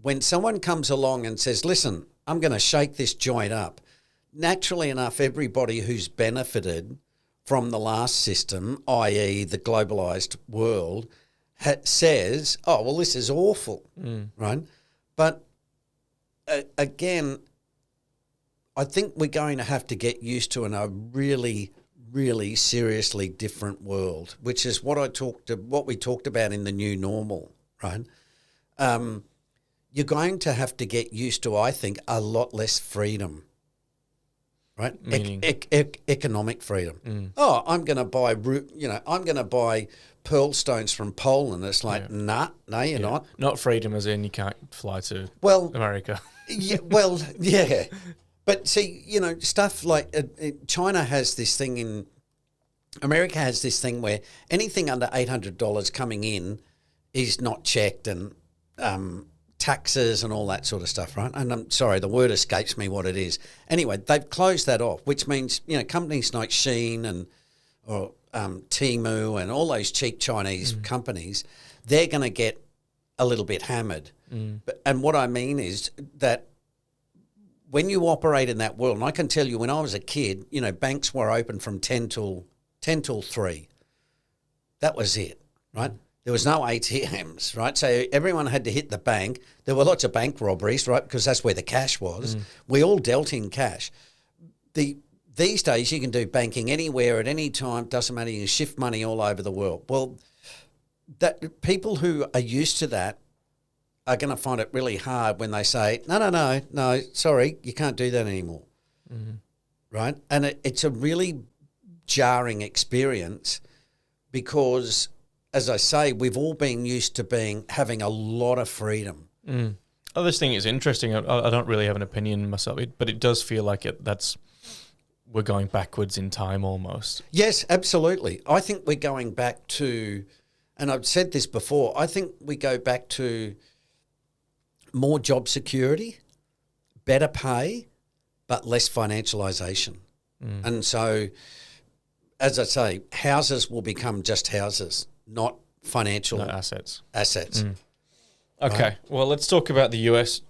when someone comes along and says, listen, I'm going to shake this joint up, naturally enough, everybody who's benefited from the last system, i.e. the globalised world, says, oh, well, this is awful, right? But again, I think we're going to have to get used to in a really, really seriously different world, which is what we talked about in the new normal, right? You're going to have to get used to, I think, a lot less freedom, right? Meaning? Economic freedom. Oh, I'm going to buy pearl stones from Poland. It's like, no, you're not. Not freedom as in you can't fly to America. Yeah. But see, stuff like China has this thing America has this thing where anything under $800 coming in is not checked, and taxes and all that sort of stuff, right? And I'm sorry, the word escapes me what it is. Anyway, they've closed that off, which means, companies like Shein or Temu and all those cheap Chinese companies, they're going to get a little bit hammered. And what I mean is that when you operate in that world, and I can tell you when I was a kid, banks were open from 10 till 3. That was it, right? There was no ATMs, right? So everyone had to hit the bank. There were lots of bank robberies, right? Because that's where the cash was. We all dealt in cash. These days you can do banking anywhere at any time. Doesn't matter. You can shift money all over the world. Well, that people who are used to that are going to find it really hard when they say, no, sorry, you can't do that anymore, right? And it's a really jarring experience because, as I say, we've all been used to having a lot of freedom. Oh, this thing is interesting. I don't really have an opinion myself, but it does feel like we're going backwards in time almost. Yes, absolutely. I think we're going back to, and I've said this before, I think we go back to more job security, better pay, but less financialisation. And so, as I say, houses will become just houses, not financial assets. Okay, Well, let's talk about the US.